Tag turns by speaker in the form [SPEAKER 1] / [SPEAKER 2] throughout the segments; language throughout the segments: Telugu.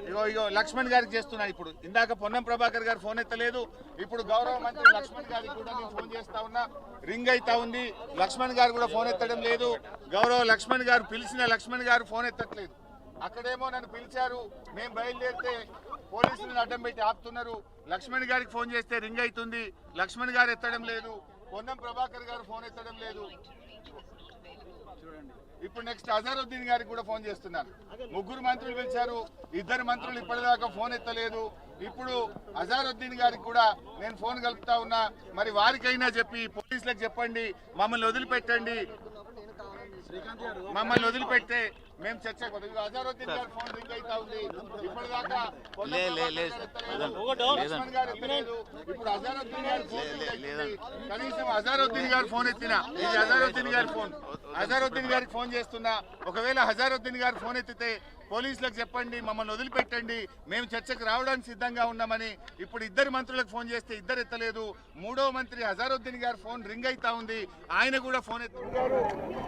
[SPEAKER 1] ఇగో లక్ష్మణ్ గారికి చేస్తున్నా. ఇప్పుడు ఇందాక పొన్నం ప్రభాకర్ గారు ఫోన్ ఎత్తలేదు. ఇప్పుడు గౌరవ మంత్రి లక్ష్మణ్ గారికి కూడా నేను ఫోన్ చేస్తా ఉన్నా, రింగ్ అయితా ఉంది. లక్ష్మణ్ గారు కూడా ఫోన్ ఎత్తడం లేదు. గౌరవ లక్ష్మణ్ గారు పిలిచిన లక్ష్మణ్ గారు ఫోన్ ఎత్తట్లేదు. అక్కడేమో నన్ను పిలిచారు, మేము బయలుదేరితే పోలీసులను అడ్డం పెట్టి ఆపుతున్నారు. లక్ష్మణ్ గారికి ఫోన్ చేస్తే రింగ్ అవుతుంది, లక్ష్మణ్ గారు ఎత్తడం లేదు. పొన్నం ప్రభాకర్ గారు ఫోన్ ఎత్తడం లేదు. ఇప్పుడు నెక్స్ట్ అజారుద్దీన్ గారికి కూడా ఫోన్ చేస్తున్నాను. ముగ్గురు మంత్రులు పిలిచారు, ఇద్దరు మంత్రులు ఇప్పటిదాకా ఫోన్ ఎత్తలేదు. ఇప్పుడు అజారుద్దీన్ గారికి కూడా నేను ఫోన్ కలుపుతా ఉన్నా. మరి వారికైనా చెప్పి పోలీసులకు చెప్పండి, మమ్మల్ని వదిలిపెట్టండి. మమ్మల్ని వదిలిపెట్టే మేము చర్చకు అజారుద్దీన్ గారి ఫోన్ రింగ్ అవుతా ఉంది. ఇప్పటిదాకా లక్ష్మణ్ గారు ఎత్తలేదు. ఇప్పుడు అజారుద్దీన్ గారి ఫోన్ కనీసం అజారుద్దీన్ గారు ఫోన్ ఎత్తినా, ఇది అజారుద్దీన్ గారి ఫోన్. అజారుద్దీన్ గారికి ఫోన్ చేస్తున్నా. ఒకవేళ అజారుద్దీన్ గారు ఫోన్ ఎత్తితే పోలీసులకు చెప్పండి, మమ్మల్ని వదిలిపెట్టండి, మేము చర్చకు రావడానికి సిద్ధంగా ఉన్నామని. ఇప్పుడు ఇద్దరు మంత్రులకు ఫోన్ చేస్తే ఇద్దరు ఎత్తలేదు. మూడో మంత్రి అజారుద్దీన్ గారు ఫోన్ రింగ్ అవుతా ఉంది, ఆయన కూడా ఫోన్ ఎత్తున్నారు.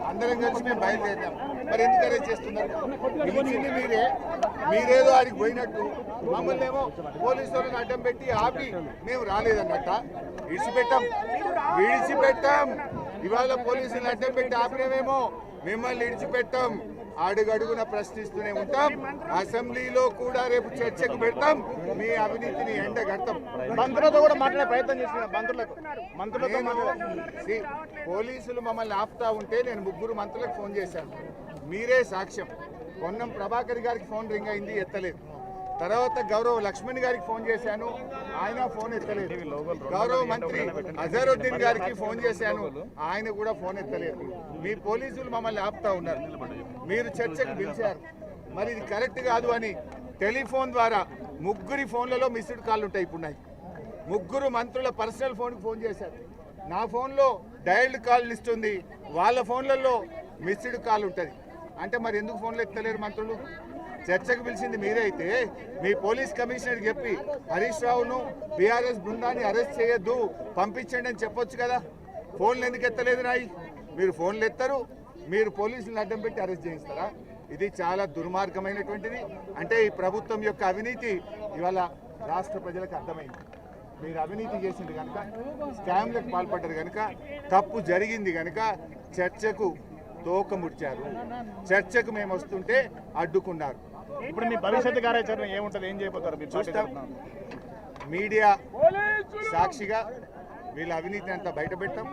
[SPEAKER 1] అందరం కలిసి మేము బయలుదేరాం. మరి ఎందుకు అరెస్ట్ చేస్తున్నారు? పిలిచింది మీరే, మీరేదో ఆడికి పోయినట్టు మమ్మల్ని ఏమో పోలీసు వాళ్ళని అడ్డం పెట్టి ఆపి మేము రాలేదన్నట్ట. విడిచిపెట్టాం. ఇవాళ పోలీసులను అడ్డం పెట్టి ఆపినమేమో, మిమ్మల్ని విడిచిపెట్టాం. అడుగడుగున ప్రశ్నిస్తూనే ఉంటాం. అసెంబ్లీలో కూడా రేపు చర్చకు పెడతాం. మీ అవినీతిని ఎండగడతాం.
[SPEAKER 2] మంత్రులతో కూడా మాట్లాడే ప్రయత్నం చేస్తున్నారు.
[SPEAKER 1] పోలీసులు మమ్మల్ని ఆపుతా ఉంటే నేను ముగ్గురు మంత్రులకు ఫోన్ చేశాను, మీరే సాక్ష్యం. పొన్నం ప్రభాకర్ గారికి ఫోన్ రింగ్ అయింది, ఎత్తలేదు. తర్వాత గౌరవ లక్ష్మణ్ గారికి ఫోన్ చేశాను, ఆయన ఫోన్ ఎత్తలేదు. గౌరవ మంత్రి అజారుద్దీన్ గారికి ఫోన్ చేశాను, ఆయన కూడా ఫోన్ ఎత్తలేదు. మీ పోలీసులు మమ్మల్ని ఆపుతా ఉన్నారు. మీరు చర్చకు పిలిచారు, మరి ఇది కరెక్ట్ కాదు అని టెలిఫోన్ ద్వారా ముగ్గురి ఫోన్లలో మిస్డ్ కాల్ ఉంటాయి. ఇప్పుడు ఉన్నాయి. ముగ్గురు మంత్రుల పర్సనల్ ఫోన్కి ఫోన్ చేశారు. నా ఫోన్లో డైల్డ్ కాల్ లిస్ట్ ఉంది, వాళ్ళ ఫోన్లలో మిస్డ్ కాల్ ఉంటుంది. అంటే మరి ఎందుకు ఫోన్లు ఎత్తలేరు మంత్రులు? చర్చకు పిలిచింది మీరే అయితే మీ పోలీస్ కమిషనర్ చెప్పి హరీష్ రావును బీఆర్ఎస్ బృందాన్ని అరెస్ట్ చేయొద్దు, పంపించండి అని చెప్పొచ్చు కదా. ఫోన్లు ఎందుకు ఎత్తలేదు నాయి? మీరు ఫోన్లు ఎత్తరు, మీరు పోలీసులను అడ్డం పెట్టి అరెస్ట్ చేయిస్తారా? ఇది చాలా దుర్మార్గమైనటువంటిది. అంటే ఈ ప్రభుత్వం యొక్క అవినీతి ఇవాళ రాష్ట్ర ప్రజలకు అర్థమైంది. మీరు అవినీతి చేసింది కనుక, స్కామ్లకు పాల్పడ్డారు కనుక, తప్పు జరిగింది కనుక చర్చకు తోకముడ్చారు. చర్చకు మేము వస్తుంటే అడ్డుకున్నారు.
[SPEAKER 2] ఇప్పుడు మీ భవిష్యత్తు కార్యాచరణ ఏముంటుంది, ఏం చేయబోతారు మీరు?
[SPEAKER 1] చూస్తాం. మీడియా సాక్షిగా వీళ్ళ అవినీతిని అంతా బయట పెడతాం.